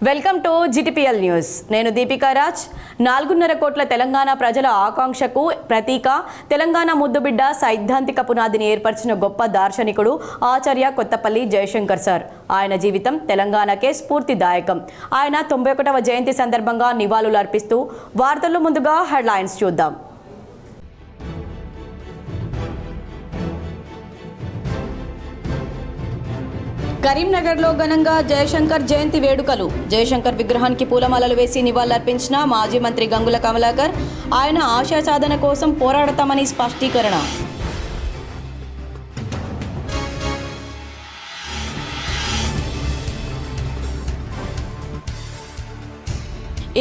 Welcome to GTPL news. నేను దీపికా రాజ్. 4.5 కోట్ల తెలంగాణ ప్రజల ఆకాంక్షకు ప్రతీక తెలంగాణ ముద్దుబిడ్డ సైద్ధాంతిక పునాదిని ఏర్పరిచిన గొప్ప దార్శనికుడు ఆచార్య కొత్తపల్లి జయశంకర్ సార్. ఆయన జీవితం తెలంగాణకే స్ఫూర్తిదాయకం. ఆయన 91వ జయంతి సందర్భంగా నివాళులు అర్పిస్తూ వార్తల్లో ముందుగా హెడ్లైన్స్ చూద్దాం. కరీంనగర్లో ఘనంగా జయశంకర్ జయంతి వేడుకలు. జయశంకర్ విగ్రహానికి పూలమాలలు వేసి నివాళులర్పించిన మాజీ మంత్రి గంగుల కమలాకర్. ఆయన ఆశయ సాధన కోసం పోరాడతామని స్పష్టీకరణ.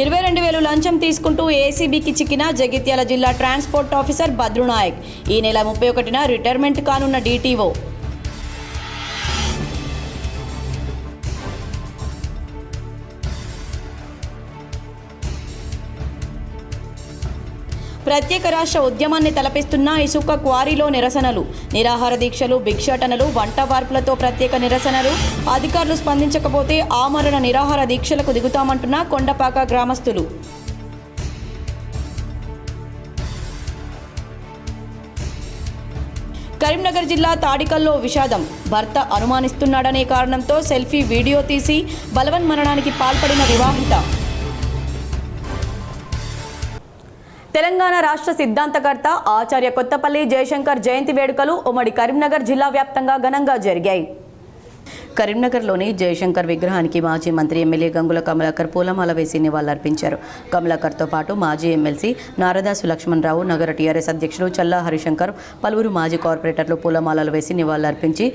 $22,000 లంచం తీసుకుంటూ ఏసీబీకి చిక్కిన జగిత్యాల జిల్లా ట్రాన్స్పోర్ట్ ఆఫీసర్ భద్రునాయక్. ఈ నెల 31న రిటైర్మెంట్ కానున్న డీటీఓ. ప్రత్యేక రాష్ట్ర ఉద్యమాన్ని తలపిస్తున్న ఇసుక క్వారీలో నిరసనలు, నిరాహార దీక్షలు, భిక్షాటనలు, వంట వార్పులతో ప్రత్యేక నిరసనలు. అధికారులు స్పందించకపోతే ఆమరణ నిరాహార దీక్షలకు దిగుతామంటున్న కొండపాక గ్రామస్తులు. కరీంనగర్ జిల్లా తాడికల్లో విషాదం. భర్త అనుమానిస్తున్నాడనే కారణంతో సెల్ఫీ వీడియో తీసి బలవన్మరణానికి పాల్పడిన వివాహిత. తెలంగాణ రాష్ట్ర సిద్ధాంతకర్త ఆచార్య కొత్తపల్లి జయశంకర్ జయంతి వేడుకలు ఉమ్మడి కరీంనగర్ జిల్లా వ్యాప్తంగా ఘనంగా జరిగాయి. కరీంనగర్లోని జయశంకర్ విగ్రహానికి మాజీ మంత్రి ఎమ్మెల్యే గంగుల కమలాకర్ పూలమాల వేసి నివాళులర్పించారు. కమలాకర్తో పాటు మాజీ ఎమ్మెల్సీ నారదాసు లక్ష్మణరావు, నగర టీఆర్ఎస్ అధ్యక్షుడు చల్లా హరిశంకర్, పలువురు మాజీ కార్పొరేటర్లు పూలమాలలు వేసి నివాళులర్పించి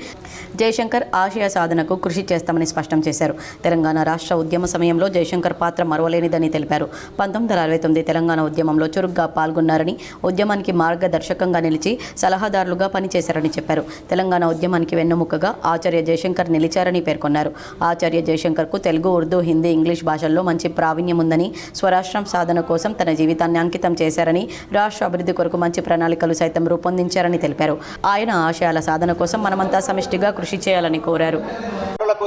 జయశంకర్ ఆశయ సాధనకు కృషి చేస్తామని స్పష్టం చేశారు. తెలంగాణ రాష్ట్ర ఉద్యమ సమయంలో జయశంకర్ పాత్ర మరువలేనిదని తెలిపారు. 1969 తెలంగాణ ఉద్యమంలో చురుగ్గా పాల్గొన్నారని, ఉద్యమానికి మార్గదర్శకంగా నిలిచి సలహాదారులుగా పనిచేశారని చెప్పారు. తెలంగాణ ఉద్యమానికి వెన్నెముకగా ఆచార్య జయశంకర్ నిలిచారని పేర్కొన్నారు. ఆచార్య జయశంకర్కు తెలుగు, ఉర్దూ, హిందీ, ఇంగ్లీష్ భాషల్లో మంచి ప్రావీణ్యం ఉందని, స్వరాష్ట్రం సాధన కోసం తన జీవితాన్ని అంకితం చేశారని, రాష్ట్ర అభివృద్ధి కొరకు మంచి ప్రణాళికలు సైతం రూపొందించారని తెలిపారు. ఆయన ఆశయాల సాధన కోసం మనమంతా సమిష్టిగా కృషి చేయాలని కోరారు.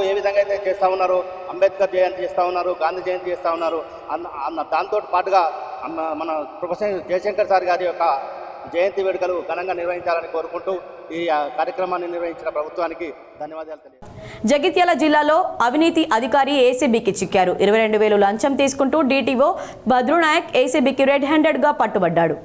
ఏ విధంగా అయితే చేస్తూ ఉన్నారు, అంబేద్కర్ జయంతి చేస్తూ ఉన్నారు, గాంధీ జయంతి చేస్తూ ఉన్నారు, దాంతో పాటుగా మన ప్రొఫెసర్ జయశంకర్ సార్ గారి యొక్క జయంతి వేడుకలు ఘనంగా నిర్వహించాలని కోరుకుంటూ ఈ కార్యక్రమాన్ని నిర్వహించిన ప్రభుత్వానికి ధన్యవాదాలు తెలియజేస్తాను. జగిత్యాల జిల్లాలో అవినీతి అధికారి ఏసీబీకి చిక్కారు. 22,000 లంచం తీసుకుంటూ డీటీఓ భద్రునాయక్ ఏసీబీకి రెడ్ హ్యాండెడ్గా పట్టుబడ్డాడు.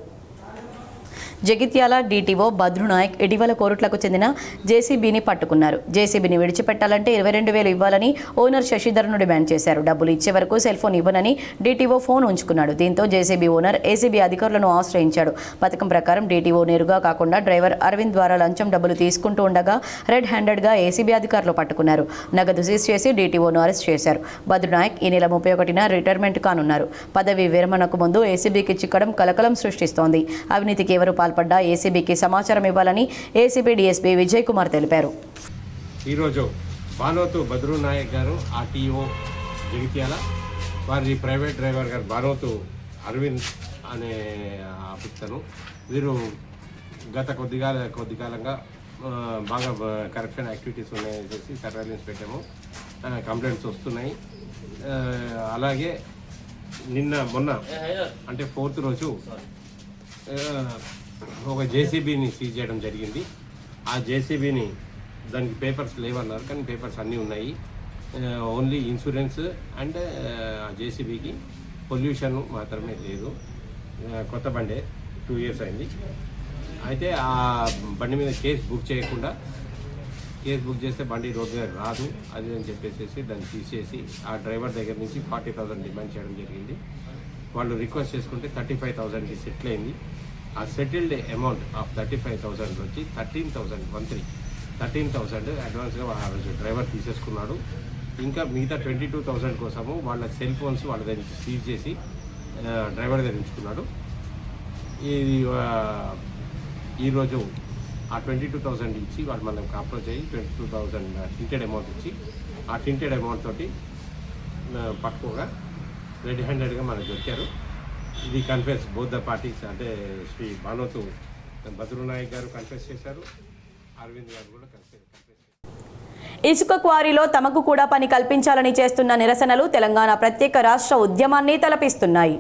జగిత్యాల డీటీఓ భద్రునాయక్ ఇటీవల కోరుట్లకు చెందిన జేసీబీని పట్టుకున్నారు. జేసీబీని విడిచిపెట్టాలంటే 22,000 ఇవ్వాలని ఓనర్ శశిధర్ను డిమాండ్ చేశారు. డబ్బులు ఇచ్చే వరకు సెల్ ఫోన్ ఇవ్వనని డీటీఓ ఫోన్ ఉంచుకున్నాడు. దీంతో జేసీబీ ఓనర్ ఏసీబీ అధికారులను ఆశ్రయించాడు. పథకం ప్రకారం డీటీఓ నేరుగా కాకుండా డ్రైవర్ అరవింద్ ద్వారా లంచం డబ్బులు తీసుకుంటూ ఉండగా రెడ్ హ్యాండెడ్గా ఏసీబీ అధికారులు పట్టుకున్నారు. నగదు సీజ్ చేసి డీటీఓను అరెస్ట్ చేశారు. భద్రునాయక్ ఈ నెల 31న రిటైర్మెంట్ కానున్నారు. పదవి విరమణకు ముందు ఏసీబీకి చిక్కడం కలకలం సృష్టిస్తోంది. అవినీతికి ఎవరు పాల్పడ్డా ఏసీబీకి సమాచారం ఇవ్వాలని ఏసీబీ డీఎస్పీ విజయ్ కుమార్ తెలిపారు. ఈరోజు బానోతు భద్రునాయక్ గారు ఆర్టీఓ జగిత్యాల, వారి ప్రైవేట్ డ్రైవర్ గారు బానోతు అరవింద్ అనే అభిత్తను, వీరు గత కొద్ది కాలంగా బాగా కరప్షన్ యాక్టివిటీస్ ఉన్నాయని చెప్పి సర్వేలెన్స్ పెట్టాము. కంప్లైంట్స్ వస్తున్నాయి. అలాగే మొన్న అంటే 4th రోజు ఒక జేసీబీని సీజ్ చేయడం జరిగింది. ఆ జేసీబీని దానికి పేపర్స్ లేవన్నారు, కానీ పేపర్స్ అన్నీ ఉన్నాయి. ఓన్లీ ఇన్సూరెన్స్ అండ్ జేసీబీకి పొల్యూషన్ మాత్రమే లేదు. కొత్త బండే 2 years అయింది. అయితే ఆ బండి మీద కేసు బుక్ చేస్తే బండి రోడ్డు మీద రాదు అది అని చెప్పేసి దాన్ని తీసేసి ఆ డ్రైవర్ దగ్గర నుంచి 40,000 డిమాండ్ చేయడం జరిగింది. వాళ్ళు రిక్వెస్ట్ చేసుకుంటే 35,000కి సెటిల్ అయింది. ఆ సెటిల్డ్ అమౌంట్ ఆఫ్ 35,000 వచ్చి 13,000 అడ్వాన్స్గా ఆ రోజు డ్రైవర్ తీసేసుకున్నాడు. ఇంకా మిగతా 22,000 కోసము వాళ్ళ సెల్ ఫోన్స్ వాళ్ళ దగ్గర సీజ్ చేసి డ్రైవర్ దగ్గర ఉంచుకున్నాడు. ఈరోజు ఆ 22,000 ఇచ్చి వాళ్ళు మనకు అప్రోచ్ అయ్యి 22,000 టింటెడ్ అమౌంట్ ఇచ్చి ఆ టింటెడ్ అమౌంట్ తోటి పట్టుకోగా రెడ్ హ్యాండెడ్గా మనకు దొరికారు. ఇది కన్ఫెస్ బోత్ ద పార్టీస్, అంటే శ్రీ బానోతు భద్రునాయక్ గారు కన్ఫెస్ చేశారు, అరవింద్ గారు కూడా కన్ఫెస్ చేశారు. ఇసుక క్వారీలో తమకు కూడా పని కల్పించాలని చేస్తున్న నిరసనలు తెలంగాణ ప్రత్యేక రాష్ట్ర ఉద్యమాన్ని తలపిస్తున్నాయి.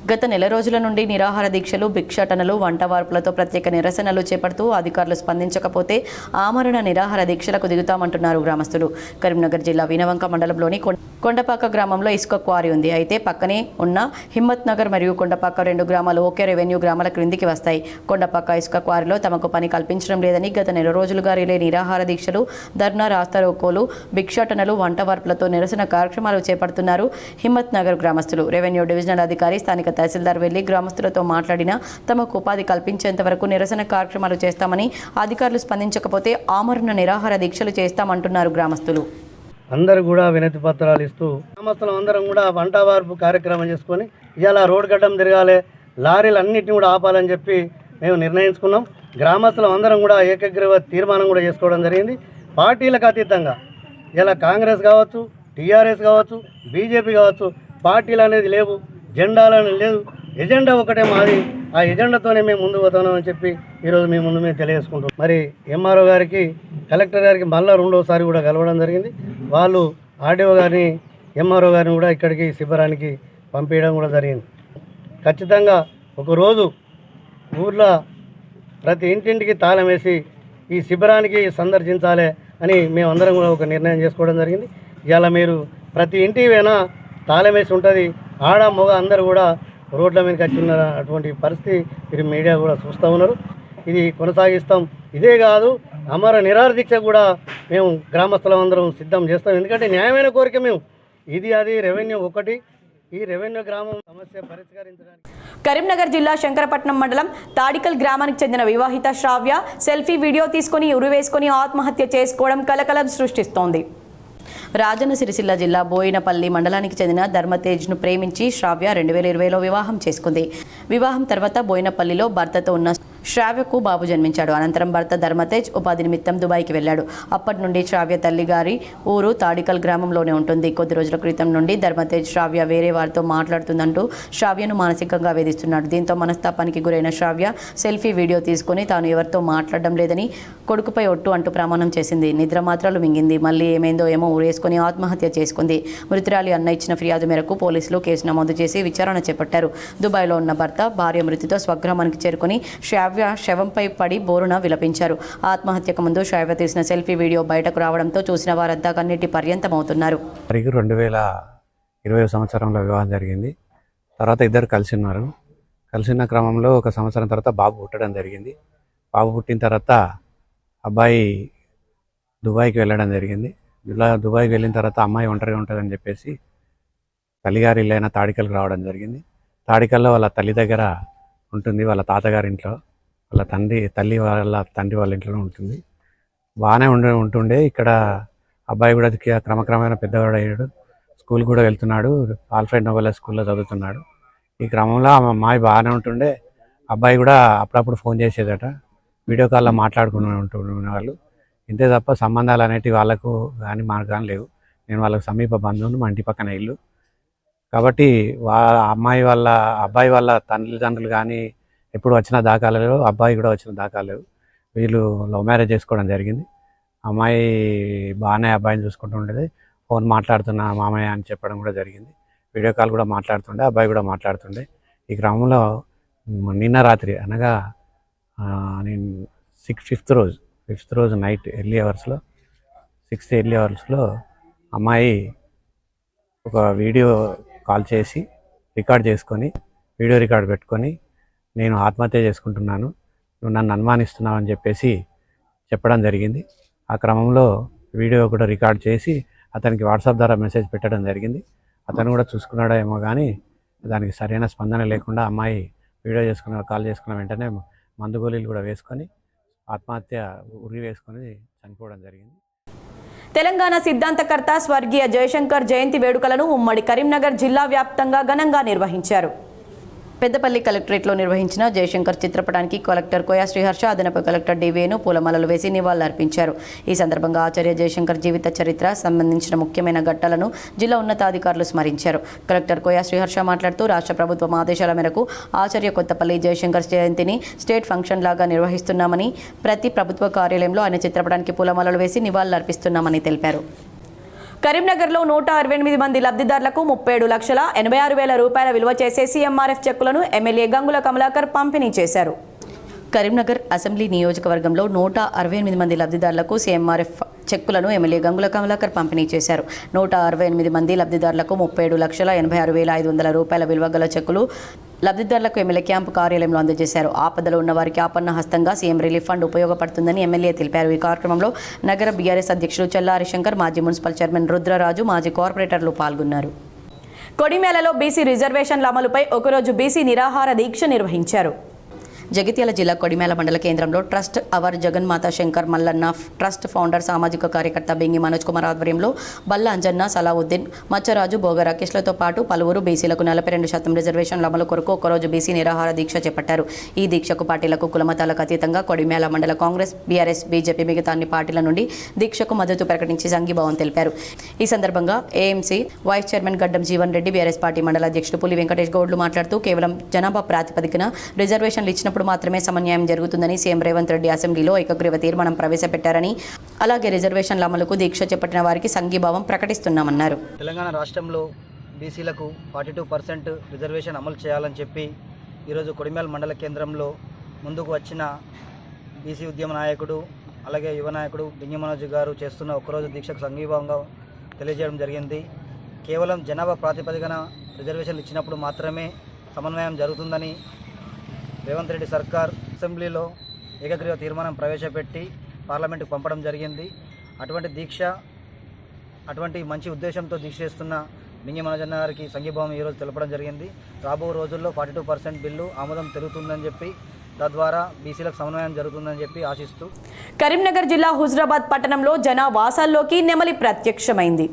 గత నెల రోజుల నుండి నిరాహార దీక్షలు, భిక్షాటనలు, వంటవార్పులతో ప్రత్యేక నిరసనలు చేపడుతూ అధికారులు స్పందించకపోతే ఆమరణ నిరాహార దీక్షలకు దిగుతామంటున్నారు గ్రామస్తులు. కరీంనగర్ జిల్లా వీనవంక మండలంలోని కొండపాక గ్రామంలో ఇసుక క్వారీ ఉంది. అయితే పక్కనే ఉన్న హిమ్మత్ నగర్ మరియు కొండపాక 2 గ్రామాలు ఒకే రెవెన్యూ గ్రామాల క్రిందికి వస్తాయి. కొండపాక ఇసుక క్వారీలో తమకు పని కల్పించడం లేదని గత నెల రోజులుగా రిలే నిరాహార దీక్షలు, ధర్నా, రాస్తారోకోలు, భిక్షాటనలు, వంటవార్పులతో నిరసన కార్యక్రమాలు చేపడుతున్నారు హిమ్మత్ నగర్ గ్రామస్తులు. రెవెన్యూ డివిజనల్ అధికారి, స్థానిక తహసీల్దార్ వెళ్లి గ్రామస్తులతో మాట్లాడినా తమకు ఉపాధి కల్పించేంత వరకు నిరసన కార్యక్రమాలు చేస్తామని, అధికారులు స్పందించకపోతే ఆమరణ నిరాహార దీక్షలు చేస్తామంటున్నారు గ్రామస్తులు. అందరూ కూడా వినతి పత్రాలు ఇస్తూ గ్రామస్తులం అందరం కూడా వంట వార్పు కార్యక్రమం చేసుకొని ఇలా రోడ్ గడ్డం తిరగాలి, లారీలు అన్నింటినీ కూడా ఆపాలని చెప్పి మేము నిర్ణయించుకున్నాం. గ్రామస్తులం అందరం కూడా ఏకగ్రీవ తీర్మానం కూడా చేసుకోవడం జరిగింది. పార్టీలకు అతీతంగా ఇలా కాంగ్రెస్ కావచ్చు, టీఆర్ఎస్ కావచ్చు, బీజేపీ కావచ్చు, పార్టీలు అనేది లేవు, జెండాలు అనేది లేదు, ఎజెండా ఒకటే మాది. ఆ ఎజెండాతోనే మేము ముందుకు పోతున్నామని చెప్పి ఈరోజు మీ ముందు మేము తెలియజేసుకుంటాం. మరి ఎంఆర్ఓ గారికి, కలెక్టర్ గారికి మళ్ళీ 2వసారి కూడా కలవడం జరిగింది. వాళ్ళు ఆర్డీఓ గారిని, ఎంఆర్ఓ గారిని కూడా ఇక్కడికి శిబిరానికి పంపించడం కూడా జరిగింది. ఖచ్చితంగా ఒకరోజు ఊర్లో ప్రతి ఇంటింటికి తాళం వేసి ఈ శిబిరానికి సందర్శించాలి అని మేమందరం కూడా ఒక నిర్ణయం చేసుకోవడం జరిగింది. ఇలా మీరు ప్రతి ఇంటికి పోయినా తాళం వేసి ఉంటుంది. ఆడ మగ అందరూ కూడా రోడ్ల మీదకి వచ్చి ఉన్న అటువంటి పరిస్థితి మీరు మీడియా కూడా చూస్తూ ఉన్నారు. ఇది కొనసాగిస్తాం. ఇదే కాదు, అమర నిరాహార దీక్ష కూడా మేము గ్రామస్తులం అందరం సిద్ధం చేస్తాం. ఎందుకంటే న్యాయమైన కోరిక మేము ఇది అది రెవెన్యూ ఒకటి, ఈ రెవెన్యూ గ్రామం సమస్య పరిష్కరించడానికి. కరీంనగర్ జిల్లా శంకరపట్నం మండలం తాడికల్ గ్రామానికి చెందిన వివాహిత శ్రావ్య సెల్ఫీ వీడియో తీసుకుని ఉరివేసుకుని ఆత్మహత్య చేసుకోవడం కలకలం సృష్టిస్తోంది. రాజన్న సిరిసిల్ల జిల్లా బోయినపల్లి మండలానికి చెందిన ధర్మతేజ్ను ప్రేమించి శ్రావ్య 2020లో వివాహం చేసుకుంది. వివాహం తర్వాత బోయినపల్లిలో భర్తతో ఉన్న శ్రావ్యకు బాబు జన్మించాడు. అనంతరం భర్త ధర్మతేజ్ ఉపాధి నిమిత్తం దుబాయ్కి వెళ్లాడు. అప్పటి నుండి శ్రావ్య తల్లి గారి ఊరు తాడికల్ గ్రామంలోనే ఉంటుంది. కొద్ది రోజుల క్రితం నుండి ధర్మతేజ్ శ్రావ్య వేరే వారితో మాట్లాడుతుందంటూ శ్రావ్యను మానసికంగా వేధిస్తున్నాడు. దీంతో మనస్తాపానికి గురైన శ్రావ్య సెల్ఫీ వీడియో తీసుకుని తాను ఎవరితో మాట్లాడడం లేదని కొడుకుపై ఒట్టు అంటూ ప్రమాణం చేసింది. నిద్ర మాత్రాలు మింగింది. మళ్ళీ ఏమైందో ఏమో ఊరేసుకుని ఆత్మహత్య చేసుకుంది. మృతురాలి అన్న ఇచ్చిన ఫిర్యాదు మేరకు పోలీసులు కేసు నమోదు చేసి విచారణ చేపట్టారు. దుబాయ్లో ఉన్న భర్త భార్య మృతితో స్వగ్రామానికి చేరుకుని శ్రావ్య శవంపై పడి బోరున విలపించారు. ఆత్మహత్యకు ముందు శ్రావ్య తీసిన సెల్ఫీ వీడియో బయటకు రావడంతో చూసిన వారంతా కన్నీటి పర్యంతమవుతున్నారు. 2020 సంవత్సరంలో వివాహం జరిగింది. తర్వాత ఇద్దరు కలిసి ఉన్నారు. కలిసిన క్రమంలో 1 సంవత్సరం తర్వాత బాబు పుట్టడం జరిగింది. బాబు పుట్టిన తర్వాత అబ్బాయి దుబాయ్కి వెళ్ళడం జరిగింది. దుబాయ్కి వెళ్ళిన తర్వాత అమ్మాయి ఒంటరిగా ఉంటుందని చెప్పేసి తల్లిగారి ఇల్లైన తాడికల్కి రావడం జరిగింది. తాడికల్లో వాళ్ళ తల్లి దగ్గర ఉంటుంది, వాళ్ళ తాతగారి ఇంట్లో, వాళ్ళ తల్లి వాళ్ళ తండ్రి వాళ్ళ ఇంట్లోనే ఉంటుంది. బాగానే ఉంటుండే. ఇక్కడ అబ్బాయి కూడా క్రమక్రమేణా పెద్దవాడు అయ్యాడు. స్కూల్ కూడా వెళ్తున్నాడు. ఆల్ఫ్రెడ్ నోబెల్ స్కూల్లో చదువుతున్నాడు. ఈ క్రమంలో ఆ అమ్మాయి బాగానే ఉంటుండే. అబ్బాయి కూడా అప్పుడప్పుడు ఫోన్ చేసేదట. వీడియో కాల్లో మాట్లాడుకునే వాళ్ళు. ఇంతే తప్ప సంబంధాలు అనేటివి వాళ్ళకు కానీ మాకు కానీ లేవు. నేను వాళ్ళకు సమీప బంధువును, మా ఇంటి పక్కన ఇల్లు కాబట్టి అబ్బాయి వాళ్ళ తల్లిదండ్రులు కానీ ఎప్పుడు వచ్చిన దాఖలు లేవు, అబ్బాయి కూడా వచ్చిన దాఖలు లేవు. వీళ్ళు లవ్ మ్యారేజ్ చేసుకోవడం జరిగింది. అమ్మాయి బాగానే అబ్బాయిని చూసుకుంటూ ఉండేది. ఫోన్ మాట్లాడుతున్న మామయ్య అని చెప్పడం కూడా జరిగింది. వీడియో కాల్ కూడా మాట్లాడుతుండే, అబ్బాయి కూడా మాట్లాడుతుండే. ఈ క్రమంలో నిన్న రాత్రి అనగా నేను ఫిఫ్త్ రోజు నైట్ ఎర్లీ అవర్స్లో అమ్మాయి ఒక వీడియో కాల్ చేసి రికార్డ్ చేసుకొని, వీడియో రికార్డ్ పెట్టుకొని, నేను ఆత్మహత్య చేసుకుంటున్నాను, నువ్వు నన్ను అనుమానిస్తున్నావు అని చెప్పేసి చెప్పడం జరిగింది. ఆ క్రమంలో వీడియో కూడా రికార్డ్ చేసి అతనికి వాట్సాప్ ద్వారా మెసేజ్ పెట్టడం జరిగింది. అతను కూడా చూసుకున్నాడో ఏమో కానీ దానికి సరైన స్పందన లేకుండా అమ్మాయి కాల్ చేసుకున్న వెంటనే మందు గోళీలు కూడా వేసుకొని ఆత్మహత్య ఉరి వేసుకొని చనిపోవడం జరిగింది. తెలంగాణ సిద్ధాంతకర్త స్వర్గీయ జయశంకర్ జయంతి వేడుకలను ఉమ్మడి కరీంనగర్ జిల్లా వ్యాప్తంగా ఘనంగా నిర్వహించారు. పెద్దపల్లి కలెక్టరేట్లో నిర్వహించిన జయశంకర్ చిత్రపటానికి కలెక్టర్ కోయా శ్రీహర్ష, అదనపు కలెక్టర్ డి వేణు పూలమాలలు వేసి నివాళులర్పించారు. ఈ సందర్భంగా ఆచార్య జయశంకర్ జీవిత చరిత్ర సంబంధించిన ముఖ్యమైన ఘట్టాలను జిల్లా ఉన్నతాధికారులు స్మరించారు. కలెక్టర్ కోయా శ్రీహర్ష మాట్లాడుతూ రాష్ట్ర ప్రభుత్వం ఆదేశాల మేరకు ఆచార్య కొత్తపల్లి జయశంకర్ జయంతిని స్టేట్ ఫంక్షన్ లాగా నిర్వహిస్తున్నామని, ప్రతి ప్రభుత్వ కార్యాలయంలో ఆయన చిత్రపటానికి పూలమాలలు వేసి నివాళులర్పిస్తున్నామని తెలిపారు. కరీంనగర్లో 168 మంది లబ్ధిదారులకు 37,86,000 రూపాయల విలువ చేసే సీఎంఆర్ఎఫ్ చెక్కులను ఎమ్మెల్యే గంగుల కమలాకర్ పంపిణీ చేశారు. కరీంనగర్ అసెంబ్లీ నియోజకవర్గంలో 168 మంది లబ్ధిదారులకు సీఎంఆర్ఎఫ్ చెక్కులను ఎమ్మెల్యే గంగుల కమలాకర్ పంపిణీ చేశారు. 168 మంది లబ్ధిదారులకు 37,86,500 రూపాయల విలువ గల చెక్కులు లబ్ధిదారులకు ఎమ్మెల్యే క్యాంపు కార్యాలయంలో అందజేశారు. ఆపదలో ఉన్న వారికి ఆపన్న హస్తంగా సీఎం రిలీఫ్ ఫండ్ ఉపయోగపడుతుందని ఎమ్మెల్యే తెలిపారు. ఈ కార్యక్రమంలో నగర బీఆర్ఎస్ అధ్యక్షుడు చల్లారి శంకర్, మాజీ మున్సిపల్ చైర్మన్ రుద్రరాజు, మాజీ కార్పొరేటర్లు పాల్గొన్నారు. కొడిమేలలో బీసీ రిజర్వేషన్ల అమలుపై ఒకరోజు బీసీ నిరాహార దీక్ష నిర్వహించారు. జగిత్యాల జిల్లా కొడిమేల మండల కేంద్రంలో ట్రస్ట్ అవర్ జగన్మాత శంకర్ మల్లన్న ట్రస్ట్ ఫౌండర్ సామాజిక కార్యకర్త బెంగి మనోజ్ కుమార్ ఆధ్వర్యంలో బల్ల అంజన్న, సలావుద్దీన్, మచ్చరాజు, భోగ రాకేష్లతో పాటు పలువురు బీసీలకు 42% రిజర్వేషన్ల అమలు కొరకు ఒకరోజు బీసీ నిరాహార దీక్ష చేపట్టారు. ఈ దీక్షకు పార్టీలకు కులమతాలకు అతీతంగా కొడిమేల మండల కాంగ్రెస్, బీఆర్ఎస్, బీజేపీ మిగతా అన్ని పార్టీల నుండి దీక్షకు మద్దతు ప్రకటించి సంఘీభావం తెలిపారు. ఈ సందర్భంగా ఏఎంసీ వైస్ చైర్మన్ గడ్డం జీవన్ రెడ్డి, బీఆర్ఎస్ పార్టీ మండల అధ్యక్షుడు పులి వెంకటేష్ గౌడ్లు మాట్లాడుతూ కేవలం జనాభా ప్రాతిపదికన రిజర్వేషన్లు ఇచ్చినప్పుడు మాత్రమే సమన్యాయం జరుగుతుందని సీఎం రేవంత్ రెడ్డి అసెంబ్లీలో ఏకగ్రీవ తీర్మానం ప్రవేశపెట్టారని, అలాగే రిజర్వేషన్ల అమలుకు దీక్ష చేపట్టిన వారికి సంఘీభావం ప్రకటిస్తున్నామన్నారు. తెలంగాణ రాష్ట్రంలో బీసీలకు 42% రిజర్వేషన్ అమలు చేయాలని చెప్పి ఈరోజు కొడిమేల మండల కేంద్రంలో ముందుకు వచ్చిన బీసీ ఉద్యమ నాయకుడు, అలాగే యువ నాయకుడు బెంగి మనోజ్ గారు చేస్తున్న ఒకరోజు దీక్షకు సంఘీభావంగా తెలియజేయడం జరిగింది. కేవలం జనాభా ప్రాతిపదికన రిజర్వేషన్లు ఇచ్చినప్పుడు మాత్రమే సమన్వయం జరుగుతుందని రేవంత్ రెడ్డి సర్కార్ అసెంబ్లీలో ఏకగ్రీవ తీర్మానం ప్రవేశపెట్టి పార్లమెంటుకు పంపడం జరిగింది. అటువంటి మంచి ఉద్దేశంతో దీక్ష చేస్తున్న బెంగి మనోజ్ గారికి సంఘీభావం ఈరోజు తెలపడం జరిగింది. రాబో రోజుల్లో 42% బిల్లు ఆమోదం తెలుగుతుందని చెప్పి, తద్వారా బీసీలకు సమన్వయం జరుగుతుందని చెప్పి ఆశిస్తూ కరీంనగర్ జిల్లా హుజురాబాద్ పట్టణంలో జనావాసాల్లోకి నెమలి ప్రత్యక్షమైంది.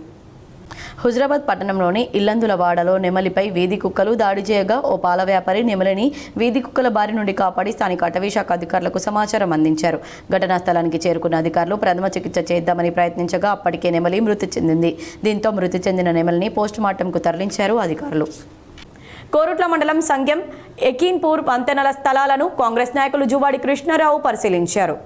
హుజురాబాద్ పట్టణంలోని ఇల్లందులవాడలో నెమలిపై వీధి కుక్కలు దాడి చేయగా ఓ పాల వ్యాపారి నెమలిని వీధి కుక్కల బారి నుండి కాపాడి స్థానిక అటవీశాఖ అధికారులకు సమాచారం అందించారు. ఘటనా స్థలానికి చేరుకున్న అధికారులు ప్రథమ చికిత్స చేద్దామని ప్రయత్నించగా అప్పటికే నెమలి మృతి చెందింది. దీంతో మృతి చెందిన నెమలిని పోస్టుమార్టంకు తరలించారు అధికారులు. కోరుట్ల మండలం సంగెం ఎకీన్పూర్ వంతెనల స్థలాలను కాంగ్రెస్ నాయకులు జువాడి కృష్ణారావు పరిశీలించారు.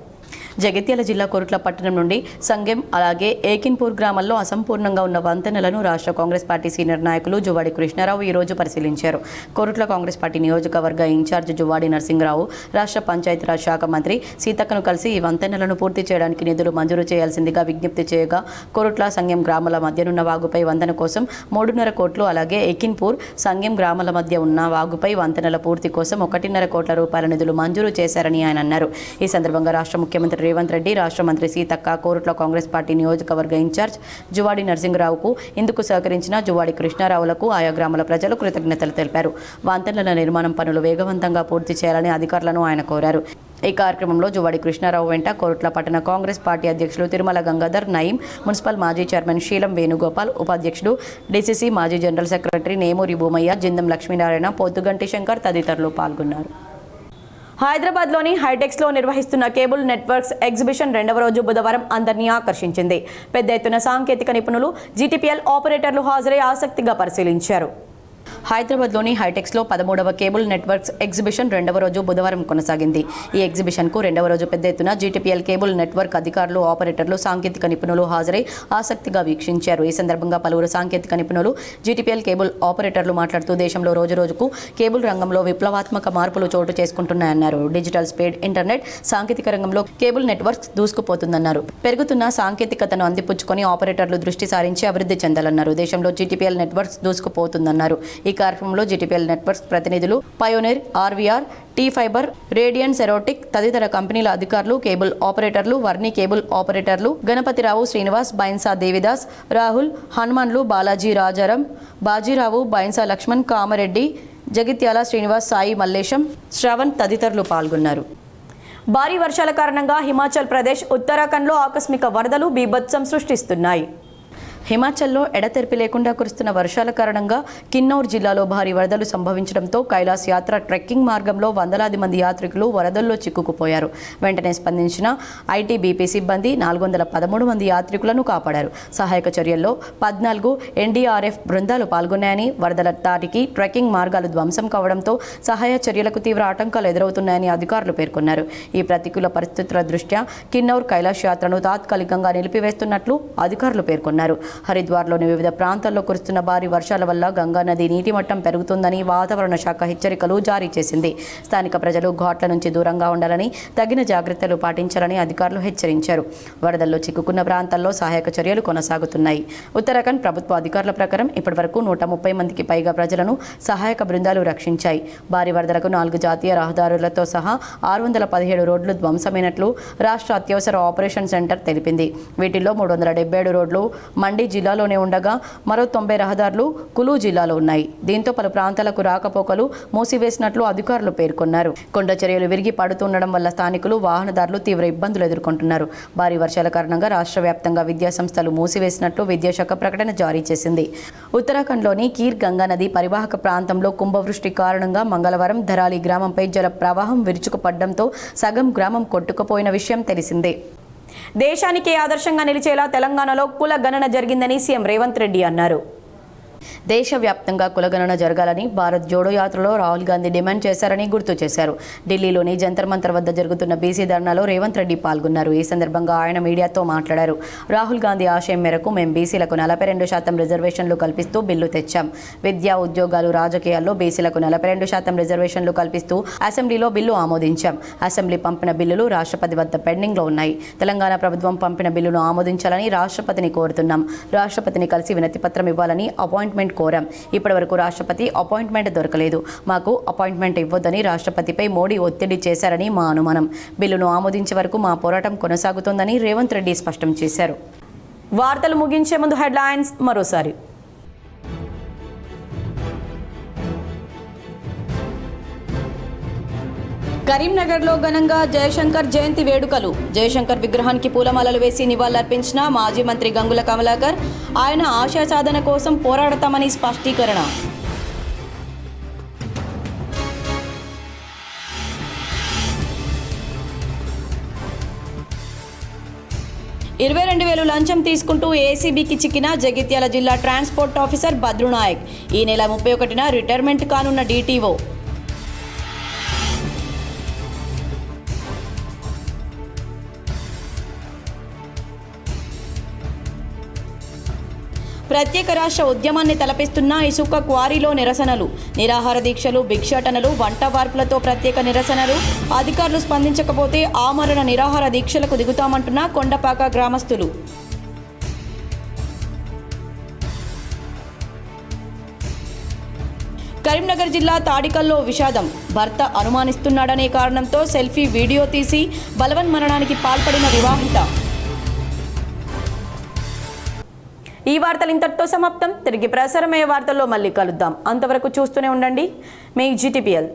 జగిత్యాల జిల్లా కోరుట్ల పట్టణం నుండి సంగెం, అలాగే ఏకిన్పూర్ గ్రామాల్లో అసంపూర్ణంగా ఉన్న వంతెనలను రాష్ట్ర కాంగ్రెస్ పార్టీ సీనియర్ నాయకులు జువాడి కృష్ణారావు ఈరోజు పరిశీలించారు. కోరుట్ల కాంగ్రెస్ పార్టీ నియోజకవర్గ ఇన్ఛార్జ్ జువాడి నరసింహరావు, రాష్ట్ర పంచాయతీరాజ్ శాఖ మంత్రి సీతక్కను కలిసి ఈ వంతెనలను పూర్తి చేయడానికి నిధులు మంజూరు చేయాల్సిందిగా విజ్ఞప్తి చేయగా, కోరుట్ల సంగెం గ్రామాల మధ్యనున్న వాగుపై వంతెన కోసం 3.5 కోట్లు, అలాగే ఏకిన్పూర్ సంగెం గ్రామాల మధ్య ఉన్న వాగుపై వంతెనల పూర్తి కోసం 1.5 కోట్ల రూపాయల నిధులు మంజూరు చేశారని ఆయన అన్నారు. ఈ సందర్భంగా రాష్ట్ర ముఖ్యమంత్రి రేవంత్ రెడ్డి, రాష్ట్ర మంత్రి సీతక్క, కోరుట్ల కాంగ్రెస్ పార్టీ నియోజకవర్గ ఇన్ఛార్జ్ జువాడి నరసింహరావుకు ఇందుకు సహకరించిన జువాడి కృష్ణారావులకు ఆయా గ్రామాల ప్రజలు కృతజ్ఞతలు తెలిపారు. వంతెనల నిర్మాణం పనులు వేగవంతంగా పూర్తి చేయాలని అధికారులను ఆయన కోరారు. ఈ కార్యక్రమంలో జువాడి కృష్ణారావు వెంట కోరుట్ల పట్టణ కాంగ్రెస్ పార్టీ అధ్యక్షులు తిరుమల గంగాధర్, నయీం, మున్సిపల్ మాజీ చైర్మన్ శీలం వేణుగోపాల్, ఉపాధ్యక్షుడు డీసీసీ మాజీ జనరల్ సెక్రటరీ నేమూరి భూమయ్య, జిందం లక్ష్మీనారాయణ, పొద్దుగంటి శంకర్ తదితరులు పాల్గొన్నారు. హైదరాబాద్లోని హైటెక్స్లో నిర్వహిస్తున్న కేబుల్ నెట్వర్క్స్ ఎగ్జిబిషన్ 2వ రోజు బుధవారం అందరినీ ఆకర్షించింది. పెద్ద ఎత్తున సాంకేతిక నిపుణులు, జీటీపీఎల్ ఆపరేటర్లు హాజరై ఆసక్తిగా పరిశీలించారు. హైదరాబాద్లోని హైటెక్స్లో 13వ కేబుల్ నెట్వర్క్స్ ఎగ్జిబిషన్ 2వ రోజు బుధవారం కొనసాగింది. ఈ ఎగ్జిబిషన్కు 2వ రోజు పెద్ద ఎత్తున జీటీపీఎల్ కేబుల్ నెట్వర్క్ అధికారులు, ఆపరేటర్లు, సాంకేతిక నిపుణులు హాజరై ఆసక్తిగా వీక్షించారు. ఈ సందర్భంగా పలువురు సాంకేతిక నిపుణులు, జీటీపీఎల్ కేబుల్ ఆపరేటర్లు మాట్లాడుతూ దేశంలో రోజురోజుకు కేబుల్ రంగంలో విప్లవాత్మక మార్పులు చోటు చేసుకుంటున్నాయన్నారు. డిజిటల్ స్పీడ్ ఇంటర్నెట్ సాంకేతిక రంగంలో కేబుల్ నెట్వర్క్స్ దూసుకుపోతుందన్నారు. పెరుగుతున్న సాంకేతికతను అందిపుచ్చుకొని ఆపరేటర్లు దృష్టి సారించి అభివృద్ధి చెందాలన్నారు. దేశంలో జీటీపీఎల్ నెట్వర్క్స్ దూసుకుపోతుందన్నారు. ఈ కార్యక్రమంలో జీటీపీఎల్ నెట్వర్క్స్ ప్రతినిధులు, pioneer, RVR, T fibre, Radian, సెరోటిక్ తదితర కంపెనీల అధికారులు, కేబుల్ ఆపరేటర్లు, వర్ణి కేబుల్ ఆపరేటర్లు, గణపతిరావు, శ్రీనివాస్, బైన్సా దేవిదాస్, రాహుల్, హనుమాన్లు, బాలాజీ రాజారాం, బాజీరావు, బైన్సా లక్ష్మణ్, కామారెడ్డి, జగిత్యాల శ్రీనివాస్, సాయి మల్లేశం, శ్రవణ్ తదితరులు పాల్గొన్నారు. భారీ వర్షాల కారణంగా హిమాచల్ ప్రదేశ్, ఉత్తరాఖండ్లో ఆకస్మిక వరదలు బీభత్సం సృష్టిస్తున్నాయి. హిమాచల్లో ఎడతెరిపి లేకుండా కురుస్తున్న వర్షాల కారణంగా కిన్నౌర్ జిల్లాలో భారీ వరదలు సంభవించడంతో కైలాస్ యాత్ర ట్రెక్కింగ్ మార్గంలో వందలాది మంది యాత్రికులు వరదల్లో చిక్కుకుపోయారు. వెంటనే స్పందించిన ఐటీబీపీ సిబ్బంది 413 మంది యాత్రికులను కాపాడారు. సహాయక చర్యల్లో 14 ఎన్డీఆర్ఎఫ్ బృందాలు పాల్గొన్నాయని, వరదల దాటికి ట్రెక్కింగ్ మార్గాలు ధ్వంసం కావడంతో సహాయ చర్యలకు తీవ్ర ఆటంకాలు ఎదురవుతున్నాయని అధికారులు పేర్కొన్నారు. ఈ ప్రతికూల పరిస్థితుల దృష్ట్యా కిన్నౌర్ కైలాస్ యాత్రను తాత్కాలికంగా నిలిపివేస్తున్నట్లు అధికారులు పేర్కొన్నారు. హరిద్వార్లోని వివిధ ప్రాంతాల్లో కురుస్తున్న భారీ వర్షాల వల్ల గంగా నది నీటి మట్టం పెరుగుతుందని వాతావరణ శాఖ హెచ్చరికలు జారీ చేసింది. స్థానిక ప్రజలు ఘాట్ల నుంచి దూరంగా ఉండాలని, తగిన జాగ్రత్తలు పాటించాలని అధికారులు హెచ్చరించారు. వరదల్లో చిక్కుకున్న ప్రాంతాల్లో సహాయక చర్యలు కొనసాగుతున్నాయి. ఉత్తరాఖండ్ ప్రభుత్వ అధికారుల ప్రకారం ఇప్పటివరకు 130 మందికి పైగా ప్రజలను సహాయక బృందాలు రక్షించాయి. భారీ వరదలకు 4 జాతీయ రహదారులతో సహా 617 రోడ్లు ధ్వంసమైనట్లు రాష్ట్ర అత్యవసర ఆపరేషన్ సెంటర్ తెలిపింది. వీటిల్లో 377 రోడ్లు మండి జిల్లాలోనే ఉండగా మరో 90 రహదారులు కులు జిల్లాలో ఉన్నాయి. దీంతో పలు ప్రాంతాలకు రాకపోకలు మూసివేసినట్లు అధికారులు పేర్కొన్నారు. కొండ చర్యలు విరిగి పడుతుండడం వల్ల స్థానికులు, వాహనదారులు తీవ్ర ఇబ్బందులు ఎదుర్కొంటున్నారు. భారీ వర్షాల కారణంగా రాష్ట్ర వ్యాప్తంగా విద్యా సంస్థలు మూసివేసినట్లు విద్యాశాఖ ప్రకటన జారీ చేసింది. ఉత్తరాఖండ్లోని కీర్ గంగా నది పరివాహక ప్రాంతంలో కుంభవృష్టి కారణంగా మంగళవారం ధరాలి గ్రామంపై జల ప్రవాహం విరుచుకుపడడంతో సగం గ్రామం కొట్టుకుపోయిన విషయం తెలిసిందే. దేశానికి ఆదర్శంగా నిలిచేలా తెలంగాణలో కుల గణన జరిగిందని సీఎం రేవంత్ రెడ్డి అన్నారు. దేశవ్యాప్తంగా కులగణన జరగాలని భారత్ జోడో యాత్రలో రాహుల్ గాంధీ డిమాండ్ చేశారని గుర్తు చేశారు. ఢిల్లీలోని జంతర్ మంతర్ వద్ద జరుగుతున్న బీసీ ధర్నాలో రేవంత్ రెడ్డి పాల్గొన్నారు. ఈ సందర్భంగా ఆయన మీడియాతో మాట్లాడారు. రాహుల్ గాంధీ ఆశయం మేరకు మేము బీసీలకు 42% రిజర్వేషన్లు కల్పిస్తూ బిల్లు తెచ్చాం. విద్యా, ఉద్యోగాలు, రాజకీయాల్లో బీసీలకు 42% రిజర్వేషన్లు కల్పిస్తూ అసెంబ్లీలో బిల్లు ఆమోదించాం. అసెంబ్లీ పంపిన బిల్లులు రాష్ట్రపతి వద్ద పెండింగ్లో ఉన్నాయి. తెలంగాణ ప్రభుత్వం పంపిన బిల్లును ఆమోదించాలని రాష్ట్రపతిని కోరుతున్నాం. రాష్ట్రపతిని కలిసి వినతి పత్రం ఇవ్వాలని అపాయింట్మెంట్ కోరాం. ఇప్పటివరకు రాష్ట్రపతి అపాయింట్మెంట్ దొరకలేదు. మాకు అపాయింట్మెంట్ ఇవ్వొద్దని రాష్ట్రపతిపై మోడీ ఒత్తిడి చేశారని మా అనుమానం. బిల్లును ఆమోదించే వరకు మా పోరాటం కొనసాగుతోందని రేవంత్ రెడ్డి స్పష్టం చేశారు. వార్తలు ముగించే ముందు హెడ్లైన్స్ మరోసారి. కరీంనగర్లో ఘనంగా జయశంకర్ జయంతి వేడుకలు. జయశంకర్ విగ్రహానికి పూలమాలలు వేసి నివాళులర్పించిన మాజీ మంత్రి గంగుల కమలాకర్. ఆయన ఆశయ సాధన కోసం పోరాడతామని స్పష్టీకరణ. $22,000 లంచం తీసుకుంటూ ఏసీబీకి చిక్కిన జగిత్యాల జిల్లా ట్రాన్స్పోర్ట్ ఆఫీసర్ భద్రునాయక్. ఈ నెల 31న రిటైర్మెంట్ కానున్న డీటీఓ. ప్రత్యేక రాష్ట్ర ఉద్యమాన్ని తలపిస్తున్న ఇసుక క్వారీలో నిరసనలు, నిరాహార దీక్షలు, భిక్షాటనలు, వంట వార్పులతో ప్రత్యేక నిరసనలు. అధికారులు స్పందించకపోతే ఆమరణ నిరాహార దీక్షలకు దిగుతామంటున్న కొండపాక గ్రామస్తులు. కరీంనగర్ జిల్లా తాడికల్లో విషాదం. భర్త అనుమానిస్తున్నాడనే కారణంతో సెల్ఫీ వీడియో తీసి బలవన్మరణానికి పాల్పడిన వివాహిత. ఈ వార్తలు ఇంతటితో సమాప్తం. తిరిగి ప్రసారమయ్యే వార్తల్లో మళ్ళీ కలుద్దాం. అంతవరకు చూస్తూనే ఉండండి మీ GTPL.